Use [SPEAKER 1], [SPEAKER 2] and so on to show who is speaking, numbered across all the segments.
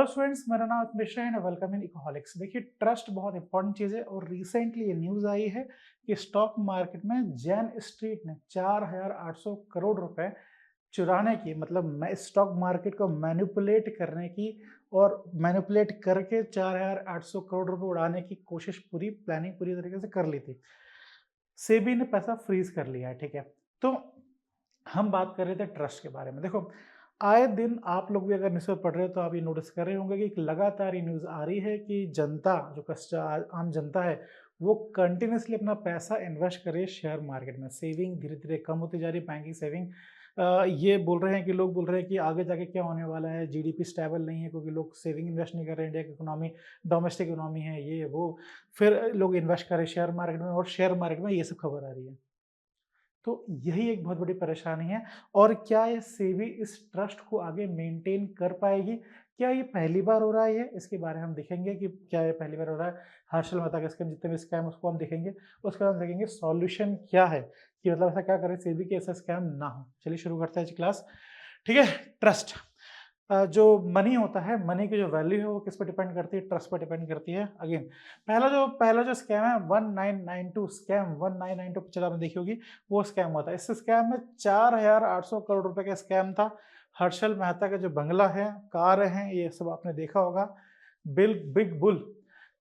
[SPEAKER 1] Students, मेरा नाम अमित मिश्रा है, वेलकम इन इकोहॉलिक्स। देखिए, ट्रस्ट बहुत इंपॉर्टेंट चीज़ है और रिसेंटली ये न्यूज़ आई है कि स्टॉक मार्केट में जैन स्ट्रीट ने 4,800 करोड़ रुपए चुराने की, मतलब मैं स्टॉक मार्केट को मैनिपुलेट करने की और मैनिपुलेट करके 4,800 करोड़ रुपए उड़ाने की कोशिश, पूरी प्लानिंग पूरी तरीके से कर ली थी। सेबी ने पैसा फ्रीज कर लिया है, ठीक है। तो हम बात कर रहे थे ट्रस्ट के बारे में। देखो, आए दिन आप लोग भी अगर न्यूज़पेपर पढ़ रहे हो तो आप ये नोटिस कर रहे होंगे कि एक लगातार ये न्यूज़ आ रही है कि जनता, जो आम जनता है, वो कंटिन्यूसली अपना पैसा इन्वेस्ट करे शेयर मार्केट में। सेविंग धीरे धीरे कम होती जा रही है, बैंकिंग सेविंग। ये बोल रहे हैं कि लोग बोल रहे हैं कि आगे जाके क्या होने वाला है, जीडीपी स्टेबल नहीं है क्योंकि लोग सेविंग इन्वेस्ट नहीं कर रहे हैं। इंडिया की इकोनॉमी डोमेस्टिक इकोनॉमी है, ये वो। फिर लोग इन्वेस्ट करें शेयर मार्केट में और शेयर मार्केट में ये सब खबर आ रही है। तो यही एक बहुत बड़ी परेशानी है। और क्या ये सेबी इस ट्रस्ट को आगे मेंटेन कर पाएगी? क्या ये पहली बार हो रहा है ये? इसके बारे में हम देखेंगे कि क्या ये पहली बार हो रहा है। हर्षल मेहता का स्कैम, जितने भी स्कैम उसको हम देखेंगे। उसके बाद हम देखेंगे सॉल्यूशन क्या है, कि मतलब ऐसा क्या करें सेबी कि ऐसा स्कैम ना हो। चलिए शुरू करते हैं आज क्लास। ठीक है। ट्रस्ट, जो मनी होता है, मनी की जो वैल्यू है वो किस पे डिपेंड करती है? ट्रस्ट पे डिपेंड करती है। अगेन, पहला जो स्कैम है 1992 स्कैम, 1992 पिक्चर आपने देखी होगी, वो स्कैम हुआ था। इस स्कैम में 4,800 करोड़ रुपए का स्कैम था। हर्षल मेहता का जो बंगला है, कार है, ये सब आपने देखा होगा। Big bull.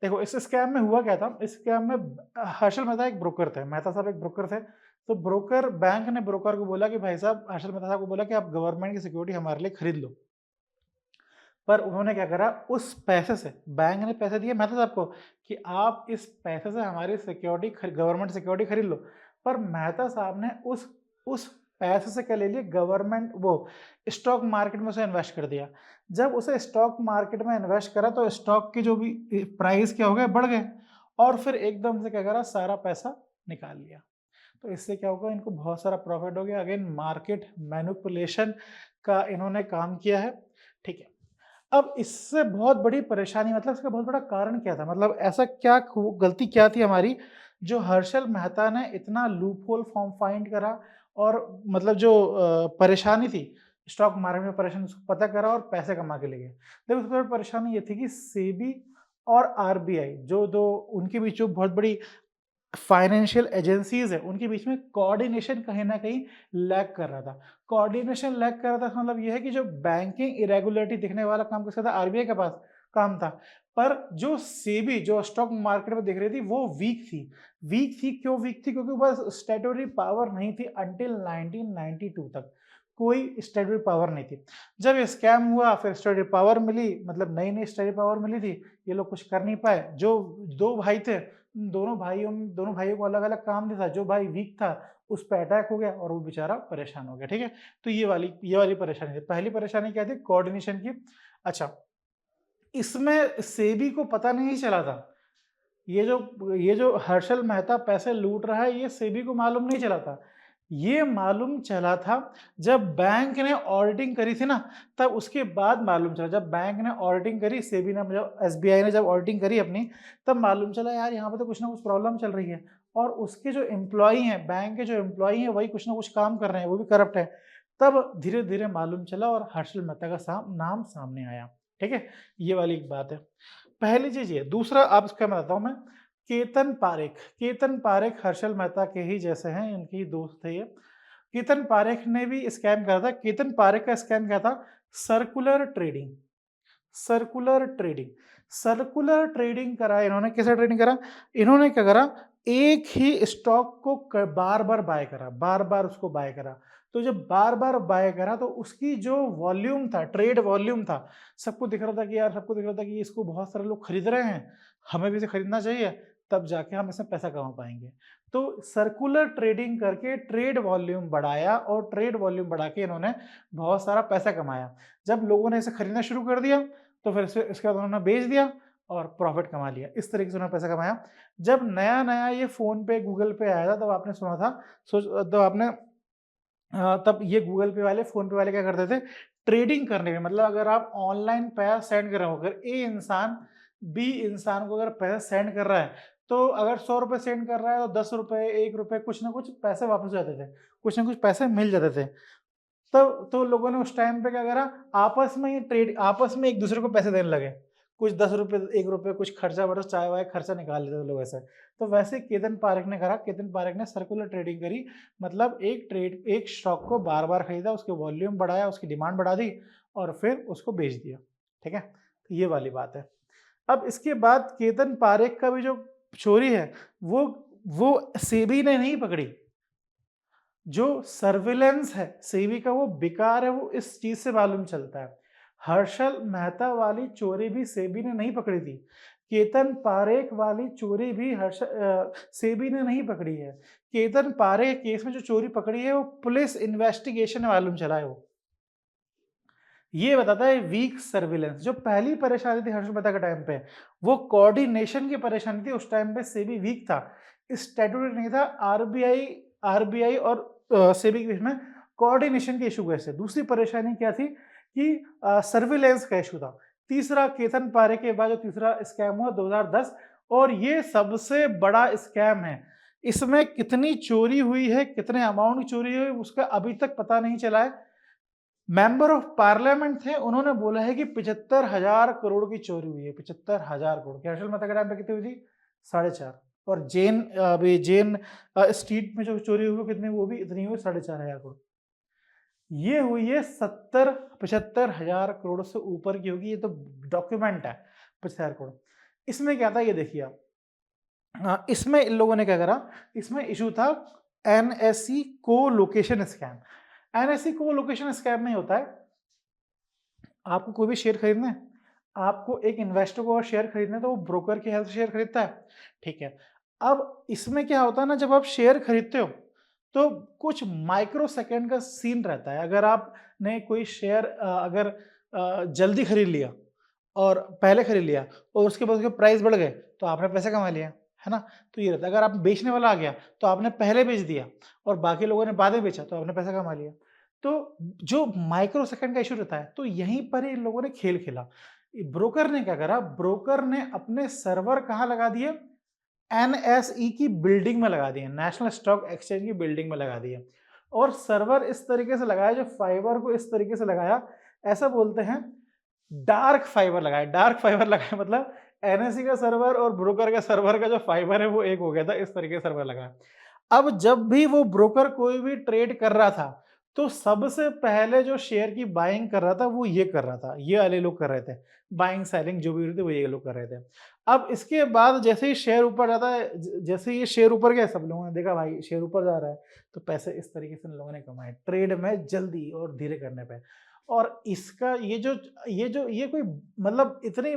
[SPEAKER 1] देखो, इस स्कैम में हुआ क्या था? इस स्कैम में हर्षल मेहता एक ब्रोकर थे, मेहता साहब एक ब्रोकर थे। तो बैंक ने ब्रोकर को बोला कि भाई साहब, हर्षल मेहता साहब को बोला कि आप गवर्नमेंट की सिक्योरिटी हमारे लिए खरीद लो। पर उन्होंने क्या करा, उस पैसे से, बैंक ने पैसे दिए मेहता साहब को कि आप इस पैसे से हमारी सिक्योरिटी, गवर्नमेंट सिक्योरिटी खरीद लो। पर मेहता साहब ने उस पैसे से क्या ले लिया, गवर्नमेंट वो स्टॉक मार्केट में उसे इन्वेस्ट कर दिया। जब उसे स्टॉक मार्केट में इन्वेस्ट करा तो स्टॉक की जो भी प्राइस क्या हो गए, बढ़ गए। और फिर एकदम से क्या करा, सारा पैसा निकाल लिया। तो इससे क्या होगा, इनको बहुत सारा प्रॉफिट हो गया। अगेन, मार्केट मैनिपुलेशन का इन्होंने काम किया है। ठीक है। अब इससे बहुत बड़ी परेशानी, मतलब इसका बहुत बड़ा कारण क्या था? मतलब ऐसा क्या गलती क्या थी हमारी, जो हर्षल मेहता ने इतना लूपहोल फॉर्म फाइंड करा और मतलब जो परेशानी थी स्टॉक मार्केट में, परेशानी उसको पता करा और पैसे कमा के ले गए। देखो, सबसे बड़ी परेशानी ये थी कि सेबी और आरबीआई, जो दो, उनके बीच जो बहुत बड़ी फाइनेंशियल एजेंसीज है, उनके बीच में कोऑर्डिनेशन कहीं ना कहीं लैग कर रहा था। कोऑर्डिनेशन लैग कर रहा था, इसका मतलब ये है कि जो बैंकिंग इरेगुलरिटी दिखने वाला काम किसका था, आरबीआई के पास काम था। पर जो सेबी, जो स्टॉक मार्केट में दिख रही थी, वो वीक थी। क्यों वीक थी? क्योंकि बस स्टैट्यूटरी पावर नहीं थी अंटिल 1992 तक। कोई स्टैट्यूटरी पावर नहीं थी। जब ये स्कैम हुआ, फिर स्टैट्यूटरी पावर मिली, मतलब नई नई स्टैट्यूटरी पावर मिली थी। ये लोग कुछ कर नहीं पाए। जो दो भाई थे, दोनों भाइयों को अलग अलग काम दिया था। जो भाई वीक था, उस पर अटैक हो गया और वो बेचारा परेशान हो गया। ठीक है। तो ये वाली परेशानी थी। पहली परेशानी क्या थी? कोऑर्डिनेशन की। अच्छा, इसमें सेबी को पता नहीं चला था, ये जो हर्षल मेहता पैसे लूट रहा है, ये सेबी को मालूम नहीं चला था। ये मालूम चला था जब बैंक ने ऑडिटिंग करी थी ना, तब उसके बाद मालूम चला। जब बैंक ने ऑडिटिंग करी, सेबी ने, जब एसबीआई ने जब ऑडिटिंग करी अपनी, तब मालूम चला यार यहाँ पे तो कुछ ना कुछ प्रॉब्लम चल रही है। और उसके जो एम्प्लॉई हैं, बैंक के जो एम्प्लॉई हैं, वही कुछ ना कुछ काम कर रहे हैं, वो भी करप्ट है। तब धीरे धीरे मालूम चला और हर्षल मेहता का नाम सामने आया। ठीक है। ये वाली एक बात है, पहली चीज ये। दूसरा, आप इसका बताता हूं मैं। केतन पारेख हर्षल मेहता के ही जैसे हैं, इनके ही दोस्त थे ये। केतन पारेख ने भी स्कैम करा था। केतन पारेख का स्कैम क्या था? Circular trading. Circular trading circular trading करा इन्होंने। कैसे ट्रेडिंग करा? इन्होंने क्या करा, एक ही स्टॉक को बार बार बाय करा, बार बार उसको बाय करा। तो जब बार बार बाय करा तो उसकी जो वॉल्यूम था, ट्रेड वॉल्यूम था, सबको दिख रहा था कि यार, सबको दिख रहा था कि इसको बहुत सारे लोग खरीद रहे हैं, हमें भी इसे खरीदना चाहिए, तब जाके हम इसमें पैसा कमा पाएंगे। तो सर्कुलर ट्रेडिंग करके ट्रेड वॉल्यूम बढ़ाया और ट्रेड वॉल्यूम बढ़ा के इन्होंने बहुत सारा पैसा कमाया। जब लोगों ने इसे खरीदना शुरू कर दिया तो फिर इसके बाद उन्होंने बेच दिया और प्रॉफिट कमा लिया। इस तरीके से उन्होंने पैसा कमाया। जब नया नया ये फोन पे, गूगल पे आया था, तब आपने सुना था, तब आपने तब ये गूगल पे वाले, फोन पे वाले क्या करते थे, ट्रेडिंग करने में। मतलब अगर आप ऑनलाइन पैसा सेंड कर रहे हो, अगर ए इंसान बी इंसान को अगर पैसा सेंड कर रहा है, तो अगर 100 रुपए सेंड कर रहा है तो 10 रुपए, 1 रुपए, कुछ ना कुछ पैसे वापस हो जाते थे, कुछ ना कुछ पैसे मिल जाते थे। तब तो लोगों ने उस टाइम पे क्या करा, आपस में ये ट्रेड, आपस में एक दूसरे को पैसे देने लगे, कुछ 10 रुपए 1 रुपए कुछ खर्चा वर्चा चाय वाय खर्चा निकाल लेते थे लोग ऐसे। तो वैसे केतन पारेख ने करा, केतन पारेख ने सर्कुलर ट्रेडिंग करी, मतलब एक स्टॉक को बार बार खरीदा, उसकी वॉल्यूम बढ़ाया, उसकी डिमांड बढ़ा दी और फिर उसको बेच दिया। ठीक है, तो ये वाली बात है। अब इसके बाद केतन पारेख का भी जो चोरी है वो सेबी ने नहीं पकड़ी, जो सर्विलेंस है सेबी का वो बेकार है, वो इस चीज से मालूम चलता है। हर्षल मेहता वाली चोरी भी सेबी ने नहीं पकड़ी थी, केतन पारेख वाली चोरी भी सेबी ने नहीं पकड़ी है। केतन पारेख केस में जो चोरी पकड़ी है वो पुलिस इन्वेस्टिगेशन में मालूम चला है। वो ये बताता है वीक सर्विलेंस। जो पहली परेशानी थी हर्षल मेहता के टाइम पे, वो कोऑर्डिनेशन की परेशानी थी। उस टाइम पे सेबी वीक था, स्टैट्यूटरी नहीं था। आरबीआई और सेबी के बीच में कोऑर्डिनेशन के इशू कैसे। दूसरी परेशानी क्या थी कि सर्विलेंस का इशू था। तीसरा केतन पारेख के बाद जो तीसरा स्कैम हुआ 2010, और ये सबसे बड़ा स्कैम है। इसमें कितनी चोरी हुई है, कितने अमाउंट की चोरी हुई उसका अभी तक पता नहीं चला है। मेंबर ऑफ पार्लियामेंट थे, उन्होंने बोला है कि 75,000 करोड़ की चोरी हुई है। 75,000 करोड़ की। हर्षल मेहता के टाइम पे कितनी हुई थी? 4.5। और जेन स्ट्रीट में जो चोरी हुई कितनी, वो भी इतनी हुई 4,500 करोड़। ये हुई है 75,000 करोड़ से ऊपर की होगी। ये तो डॉक्यूमेंट है 75,000 करोड़। इसमें क्या था ये देखिए आप। इसमें इन लोगों ने क्या करा, इसमें इशू था एनएससी को लोकेशन स्कैम। एनएससी को लोकेशन स्कैम में होता है, आपको कोई भी शेयर खरीदना है, आपको एक इन्वेस्टर को शेयर खरीदना है तो वो ब्रोकर की हेल्प से शेयर खरीदता है। ठीक है, अब इसमें क्या होता है ना, जब आप शेयर खरीदते हो तो कुछ माइक्रो सेकेंड का सीन रहता है। अगर आपने कोई शेयर अगर जल्दी खरीद लिया और पहले खरीद लिया और उसके बाद उसके प्राइस बढ़ गए तो आपने पैसे कमा लिया, है ना। तो ये रहता है। अगर आप बेचने वाला आ गया तो आपने पहले बेच दिया और बाकी लोगों ने बाद में बेचा तो आपने पैसा कमा लिया। तो जो माइक्रो सेकंड का इशू रहता है, तो यहीं पर इन लोगों ने खेल खेला। ब्रोकर ने क्या करा, ब्रोकर ने अपने सर्वर कहाँ लगा दिए, एनएसई की बिल्डिंग में लगा दिए, नेशनल स्टॉक एक्सचेंज की बिल्डिंग में लगा दिए। और सर्वर इस तरीके से लगाया, जो फाइबर को इस तरीके से लगाया, ऐसा बोलते हैं डार्क फाइबर लगाया। डार्क फाइबर लगाया मतलब एनएसई का सर्वर और ब्रोकर का सर्वर का जो फाइबर है वो एक हो गया था, इस तरीके से सर्वर लगाया। अब जब भी वो ब्रोकर कोई भी ट्रेड कर रहा था तो सबसे पहले जो शेयर की बाइंग कर रहा था वो ये कर रहा था, ये वाले लोग कर रहे थे। बाइंग सेलिंग जो भी हो रही थी वो ये लोग कर रहे थे। अब इसके बाद जैसे ही शेयर ऊपर जाता है, जैसे ही ये शेयर ऊपर गया, सब लोगों ने देखा भाई शेयर ऊपर जा रहा है, तो पैसे इस तरीके से इन लोगों ने कमाए ट्रेड में जल्दी और धीरे करने पे। और इसका ये कोई मतलब इतनी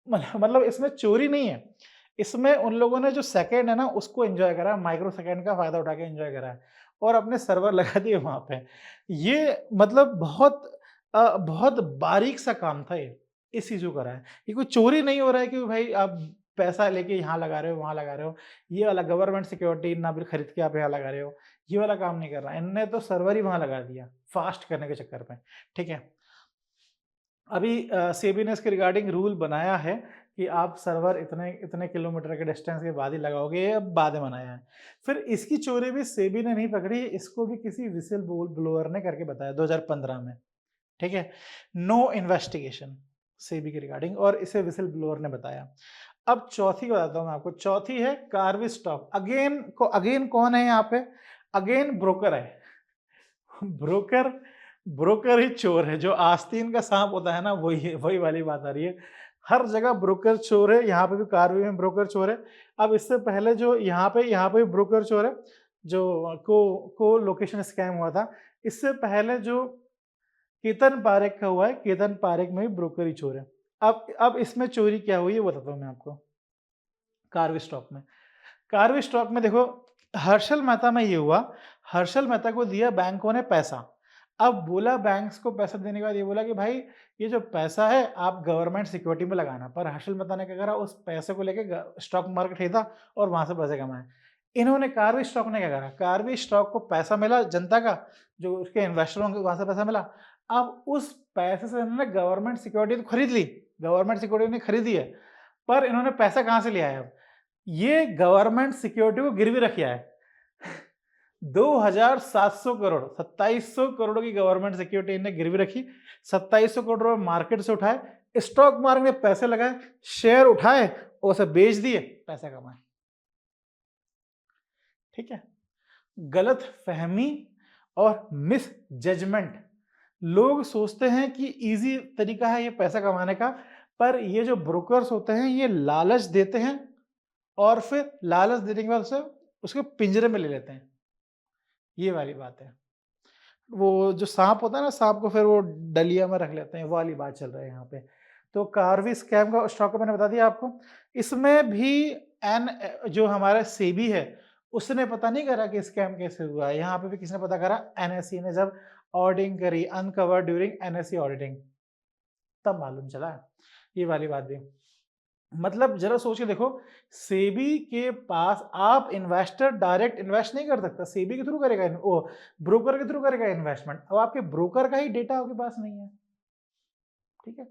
[SPEAKER 1] मतलब इसमें चोरी नहीं है। इसमें उन लोगों ने जो सेकंड है ना उसको एंजॉय करा, माइक्रो सेकंड का फायदा उठा के एंजॉय करा है और अपने सर्वर लगा दिए वहां पे। ये मतलब बहुत बारीक सा काम था ये, इस चीज को करा है। ये कोई चोरी नहीं हो रहा है कि भाई आप पैसा लेके यहाँ लगा रहे हो वहां लगा रहे हो, ये वाला गवर्नमेंट सिक्योरिटी ना बिल खरीद के आप यहाँ लगा रहे हो, ये वाला काम नहीं कर रहा। इनने तो सर्वर ही वहां लगा दिया फास्ट करने के चक्कर में। ठीक है, अभी सेबी ने इसके रिगार्डिंग रूल बनाया है कि आप सर्वर इतने इतने किलोमीटर के डिस्टेंस के बाद ही लगाओगे, ये अब बाद में बनाया है। फिर इसकी चोरी भी सेबी ने नहीं पकड़ी, इसको भी किसी विसिल ब्लोअर ने करके बताया 2015 में। ठीक है, नो इन्वेस्टिगेशन सेबी के रिगार्डिंग, और इसे विसिल ब्लोअर ने बताया। अब चौथी बताता हूं मैं आपको। चौथी है कार्वी स्टॉक। अगेन कौन है यहाँ पे, अगेन ब्रोकर है। ब्रोकर ब्रोकर ही चोर है। जो आस्तीन का सांप होता है ना, वही वाली बात आ रही है। हर जगह ब्रोकर चोर है, यहाँ पे भी कार्वी में ब्रोकर चोर है। अब इससे पहले जो यहाँ पे भी ब्रोकर चोर है, जो को लोकेशन स्कैम हुआ था। इससे पहले जो केतन पारेख का हुआ है, केतन पारेख में भी ब्रोकर ही चोर है। अब इसमें चोरी क्या हुई है बताता हूँ मैं आपको। कार्वी स्टॉक में, कार्वी स्टॉक में देखो, हर्षल मेहता में ये हुआ, हर्षल मेहता को दिया बैंकों ने पैसा। अब बोला बैंक्स को पैसा देने के बाद ये बोला कि भाई ये जो पैसा है आप गवर्नमेंट सिक्योरिटी में लगाना। पर हर्षल मेहता ने क्या करा, उस पैसे को लेके स्टॉक मार्केट खरीदा और वहां से पैसे कमाए। इन्होंने कार्वी स्टॉक ने क्या करा, कार्वी स्टॉक को पैसा मिला जनता का, जो उसके इन्वेस्टरों को वहां से पैसा मिला। अब उस पैसे से इन्होंने गवर्नमेंट सिक्योरिटी तो खरीद ली, गवर्नमेंट सिक्योरिटी ने खरीदी है, पर इन्होंने पैसा कहां से लिया है। अब ये गवर्नमेंट सिक्योरिटी को गिरवी रखा है। 2,700 करोड़, 2,700 करोड़ की गवर्नमेंट सिक्योरिटी ने गिरवी रखी, 2,700 करोड़ मार्केट से उठाए, स्टॉक मार्केट में पैसे लगाए, शेयर उठाए और उसे बेच दिए, पैसे कमाए। ठीक है, गलत फहमी और मिस जजमेंट। लोग सोचते हैं कि इजी तरीका है ये पैसा कमाने का, पर ये जो ब्रोकर्स होते हैं ये लालच देते हैं और फिर लालच देने के बाद उसे उसके पिंजरे में ले लेते हैं। ये वाली बात है। वो जो सांप होता है ना, सांप को फिर वो डलिया में रख लेते हैं, वो वाली बात चल रही है यहाँ पे। तो कार्वी स्कैम का स्टॉक का मैंने बता दिया आपको। इसमें भी जो हमारा सेबी है, उसने पता नहीं करा कि स्कैम कैसे हुआ है। यहाँ पे भी किसने पता करा? एनएसई ने जब ऑडिटिंग करी, अनकवर ड्यूरिंग एनएसई ऑडिटिंग, तब मालूम चला। ये वाली बात भी मतलब जरा सोच के देखो, सेबी के पास आप इन्वेस्टर डायरेक्ट इन्वेस्ट नहीं कर सकता, सेबी के थ्रू करेगा, वो ब्रोकर के थ्रू करेगा इन्वेस्टमेंट। अब आपके ब्रोकर का ही डेटा आपके पास नहीं है। ठीक है,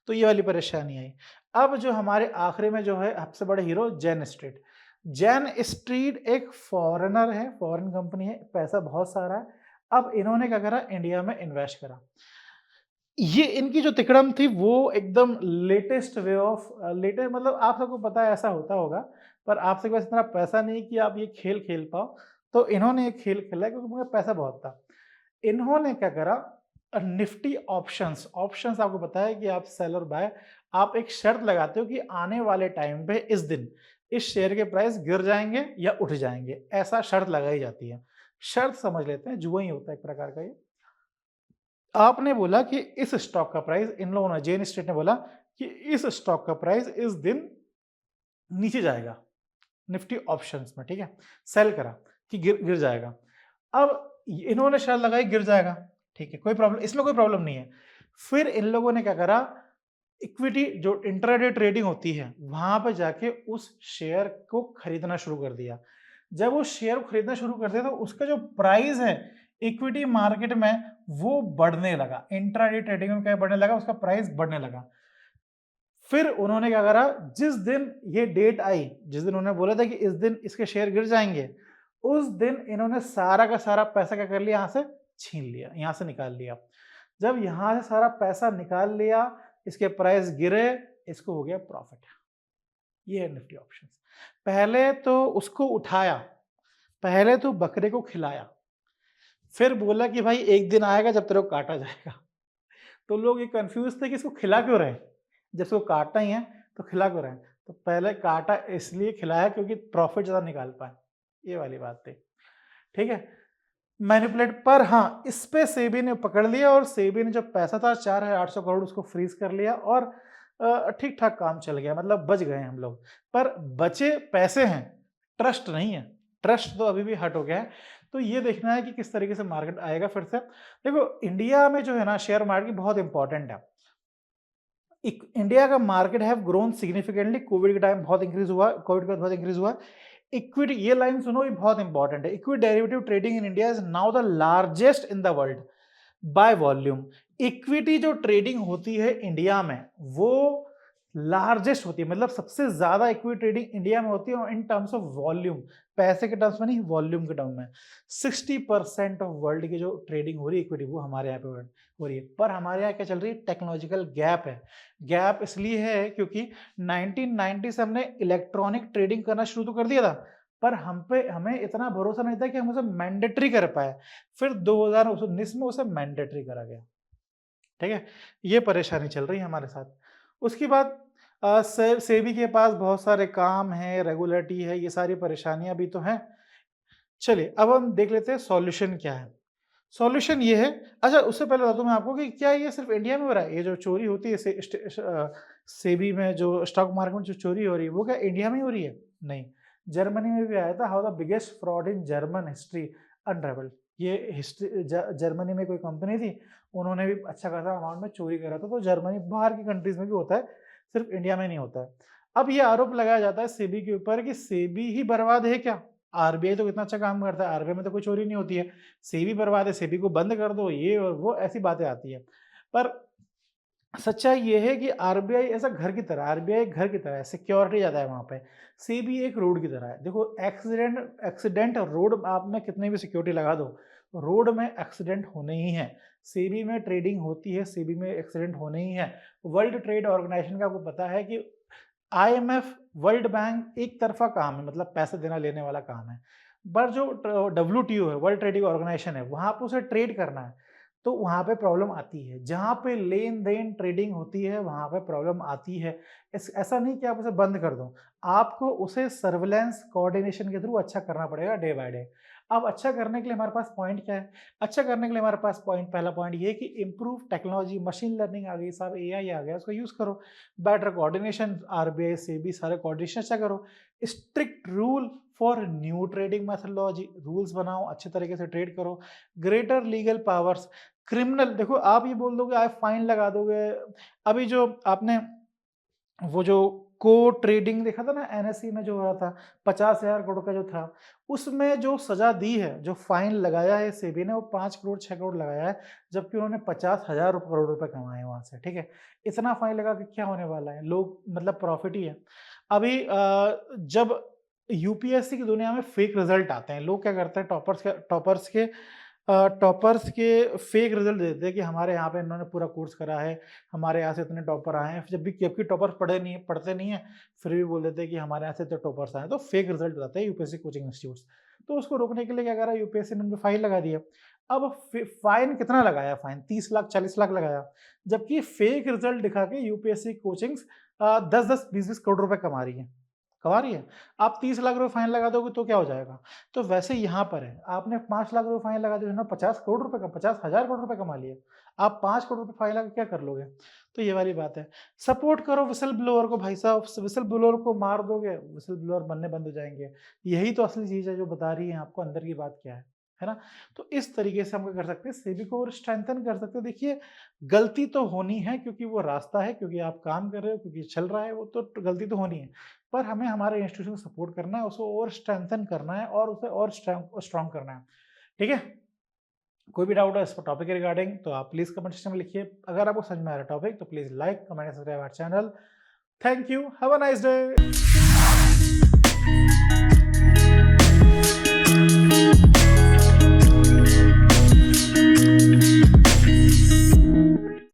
[SPEAKER 1] तो ये वाली परेशानी आई। अब जो हमारे आखिरी में जो है सबसे बड़े हीरो, जेन स्ट्रीट। जेन स्ट्रीट एक फॉरेनर है, फॉरेन कंपनी है, पैसा बहुत सारा है। अब इन्होंने क्या करा? इंडिया में इन्वेस्ट करा। ये इनकी जो तिकड़म थी वो एकदम लेटेस्ट वे ऑफ लेटेस्ट, मतलब आप सबको पता है ऐसा होता होगा, पर आपके पास इतना पैसा नहीं कि आप ये खेल खेल पाओ। तो इन्होंने एक खेल खेला क्योंकि उनके पैसा बहुत था। इन्होंने क्या करा? निफ्टी ऑप्शंस, ऑप्शंस आपको पता है कि आप सेल और बाय, आप एक शर्त लगाते हो कि आने वाले टाइम पे इस दिन इस शेयर के प्राइस गिर जाएंगे या उठ जाएंगे, ऐसा शर्त लगाई जाती है। शर्त समझ लेते हैं, जुआ ही होता है एक प्रकार का ये। आपने बोला कि इस स्टॉक का प्राइस, इन लोगों ने, जेन स्ट्रीट ने बोला कि इस स्टॉक का प्राइस इस दिन नीचे जाएगा निफ्टी ऑप्शंस में। ठीक है, सेल करा कि गिर जाएगा। अब इन्होंने शर्त लगाई गिर जाएगा, ठीक है, कोई प्रॉब्लम, इसमें कोई प्रॉब्लम नहीं है। फिर इन लोगों ने क्या करा? इक्विटी जो इंट्राडे ट्रेडिंग होती है, वहां पर जाके उस शेयर को खरीदना शुरू कर दिया। जब वो शेयर को खरीदना शुरू कर दिया तो उसका जो प्राइस है इक्विटी मार्केट में वो बढ़ने लगा। इंट्राडे ट्रेडिंग में क्या बढ़ने लगा? उसका प्राइस बढ़ने लगा। फिर उन्होंने क्या करा? जिस दिन ये डेट आई, जिस दिन उन्होंने बोला था कि इस दिन इसके शेयर गिर जाएंगे, उस दिन इन्होंने सारा का सारा पैसा क्या कर लिया? यहां से छीन लिया, यहां से निकाल लिया। जब यहां से सारा पैसा निकाल लिया, इसके प्राइस गिरे, इसको हो गया प्रॉफिट। ये है निफ्टी ऑप्शंस। पहले तो उसको उठाया, पहले तो बकरे को खिलाया, फिर बोला कि भाई एक दिन आएगा जब तेरे को काटा जाएगा। तो लोग ये कंफ्यूज थे कि इसको खिला क्यों रहे, जब इसको काटना ही है तो खिला क्यों रहे हैं? तो पहले काटा इसलिए खिलाया क्योंकि प्रॉफिट ज्यादा निकाल पाए, ये वाली बात थी। ठीक है, मैनिपुलेट। पर हाँ, इस पे सेबी ने पकड़ लिया और सेबी ने जो पैसा था 4,800 करोड़ उसको फ्रीज कर लिया और ठीक ठाक काम चल गया, मतलब बच गए हम लोग। पर बचे पैसे हैं, ट्रस्ट नहीं है। ट्रस्ट तो अभी भी हट हो गया है। तो ये देखना है कि किस तरीके से मार्केट आएगा फिर से। देखो, इंडिया में जो है ना, शेयर मार्केट बहुत इंपॉर्टेंट है। इंडिया का market have grown significantly, Covid के टाइम बहुत इंक्रीज हुआ, कोविड के बाद बहुत इंक्रीज हुआ। इक्विटी, ये लाइन सुनो, ये बहुत इंपॉर्टेंट है। Equity derivative trading in India is now the largest in the world by volume. Equity जो ट्रेडिंग होती है इंडिया में वो लार्जेस्ट होती है, मतलब सबसे ज्यादा इक्विटी ट्रेडिंग इंडिया में होती है इन टर्म्स ऑफ वॉल्यूम, पैसे के टर्म्स में नहीं, वॉल्यूम के टर्म में। 60% ऑफ वर्ल्ड की जो ट्रेडिंग हो रही है इक्विटी, वो हमारे यहाँ पे हो रही है। पर हमारे यहाँ क्या चल रही है? टेक्नोलॉजिकल गैप है। गैप इसलिए है क्योंकि 1990 से हमने इलेक्ट्रॉनिक ट्रेडिंग करना शुरू तो कर दिया था, पर हमें इतना भरोसा नहीं था कि हम उसे मैंडेटरी कर पाए। फिर 2019 में उसे मैंडेटरी करा गया। ठीक है, ये परेशानी चल रही है हमारे साथ। उसके बाद सेबी के पास बहुत सारे काम है, रेगुलेटरी है, ये सारी परेशानियां भी तो हैं। चलिए अब हम देख लेते हैं सॉल्यूशन क्या है। सॉल्यूशन ये है, अच्छा उससे पहले बता दूं मैं आपको कि क्या ये सिर्फ इंडिया में हो रहा है? ये जो चोरी होती है सेबी में, जो स्टॉक मार्केट में जो चोरी हो रही है, वो क्या इंडिया में ही हो रही है? नहीं, जर्मनी में भी आया था, how the biggest fraud in German history unravelled. ये हिस्ट्री, जर्मनी में कोई कंपनी थी, उन्होंने भी अच्छा खासा अमाउंट में चोरी करा था। तो जर्मनी, बाहर की कंट्रीज में भी होता है, सिर्फ इंडिया में नहीं होता है। अब ये आरोप लगाया जाता है सेबी के ऊपर कि सेबी ही बर्बाद है क्या? आरबीआई तो कितना अच्छा काम करता है, आरबीआई में तो कोई चोरी नहीं होती है, सेबी बर्बाद है, सेबी को बंद कर दो, ये और वो, ऐसी बातें आती है। पर सच्चाई ये है कि आरबीआई ऐसा घर की तरह, आरबीआई एक घर की तरह है, सिक्योरिटी ज़्यादा है वहाँ पे। सेबी एक रोड की तरह है। देखो एक्सीडेंट एक्सीडेंट रोड आप में कितनी भी सिक्योरिटी लगा दो, रोड में एक्सीडेंट होने ही हैं। सेबी में ट्रेडिंग होती है, सेबी में एक्सीडेंट होने ही हैं। वर्ल्ड ट्रेड ऑर्गेनाइजेशन का आपको पता है कि आईएमएफ, वर्ल्ड बैंक एक तरफ़ा काम है, मतलब पैसे देना लेने वाला काम है। पर जो डब्ल्यूटीओ है, वर्ल्ड ट्रेडिंग ऑर्गेनाइजेशन है, वहाँ पे उसे ट्रेड करना है, तो वहाँ पे प्रॉब्लम आती है। जहाँ पे लेन-देन ट्रेडिंग होती है, वहाँ पे प्रॉब्लम आती है। ऐसा नहीं कि आप उसे बंद कर दो, आपको उसे सर्विलेंस कोऑर्डिनेशन के थ्रू अच्छा करना पड़ेगा डे बाय डे। अब अच्छा करने के लिए हमारे पास पॉइंट क्या है? अच्छा करने के लिए हमारे पास पहला पॉइंट ये है कि इम्प्रूव टेक्नोलॉजी, मशीन लर्निंग आ गई साहब, एआई आ गया, उसका यूज़ करो। बेटर कोऑर्डिनेशन, आरबीआई, सेबी सारे कोऑर्डिनेशन अच्छा करो। Strict rule for new trading methodology, rules बनाओ, अच्छे तरीके से ट्रेड करो। ग्रेटर लीगल पावर्स, क्रिमिनल, देखो आप ये बोल दोगे, आप फाइन लगा दोगे। अभी जो आपने वो जो को ट्रेडिंग देखा था ना एनएसई में जो हो रहा था, 50,000 करोड़ का जो था, उसमें जो सज़ा दी है, जो फाइन लगाया है सेबी ने, वो 5 करोड़ 6 करोड़ लगाया है, जबकि उन्होंने 50,000 करोड़ रुपए कमाए हैं वहाँ से, ठीक है? इतना फाइन लगा के क्या होने वाला है? लोग मतलब प्रॉफ़िट ही है। अभी जब यूपीएससी की दुनिया में फेक रिज़ल्ट आते हैं, लोग क्या करते हैं, टॉपर्स के फेक रिज़ल्ट देते हैं कि हमारे यहाँ पे इन्होंने पूरा कोर्स करा है, हमारे यहाँ से इतने टॉपर आए हैं, जबकि टॉपर्स पढ़ते नहीं हैं, फिर भी बोल देते हैं कि हमारे यहाँ से इतने टॉपर्स आए हैं, तो फेक रिज़ल्ट बताते हैं यूपीएससी कोचिंग इंस्टीट्यूट्स। तो उसको रोकने के लिए क्या करा यूपीएससी ने, उनपे फाइन लगा दिया। अब फाइन कितना लगाया, फाइन 30 लाख 40 लाख लगाया, जबकि फेक रिज़ल्ट दिखा के यूपीएससी कोचिंग्स 10-10 20-20 करोड़ रुपए कमा रही है। आप 30 लाख रुपए फाइन लगा दोगे तो क्या हो जाएगा? तो वैसे यहाँ पर है, आपने 5 लाख रुपए फाइन लगा दिया, उन्होंने 50 करोड़ रुपए का 50,000 करोड़ रुपए कमा लिए। आप 5 करोड़ रुपए फाइन लगा के क्या कर लोगे? तो ये वाली बात है। सपोर्ट करो व्हिसल ब्लोअर को भाई साहब, व्हिसल ब्लोअर को मार दोगे, व्हिसल ब्लोअर बनने बंद हो जाएँगे। यही तो असली चीज़ है जो बता रही है आपको अंदर की बात क्या है ना? तो इस तरीके से हम क्या कर सकते हैं, सेबी को और स्ट्रेंथन कर सकते हैं। देखिए, गलती तो होनी है क्योंकि वो रास्ता है, क्योंकि आप काम कर रहे हो, क्योंकि चल रहा है वो, तो गलती तो होनी है। पर हमें हमारे इंस्टीट्यूशन को सपोर्ट करना है, उसको और स्ट्रेंथन करना है और उसे और स्ट्रॉन्ग करना है। ठीक है? कोई भी डाउट है इस टॉपिक के रिगार्डिंग तो आप प्लीज़ कमेंट सेक्शन में लिखिए। अगर आपको समझ में आ रहा है टॉपिक तो please like, comment, subscribe our channel. Thank you, have a nice day.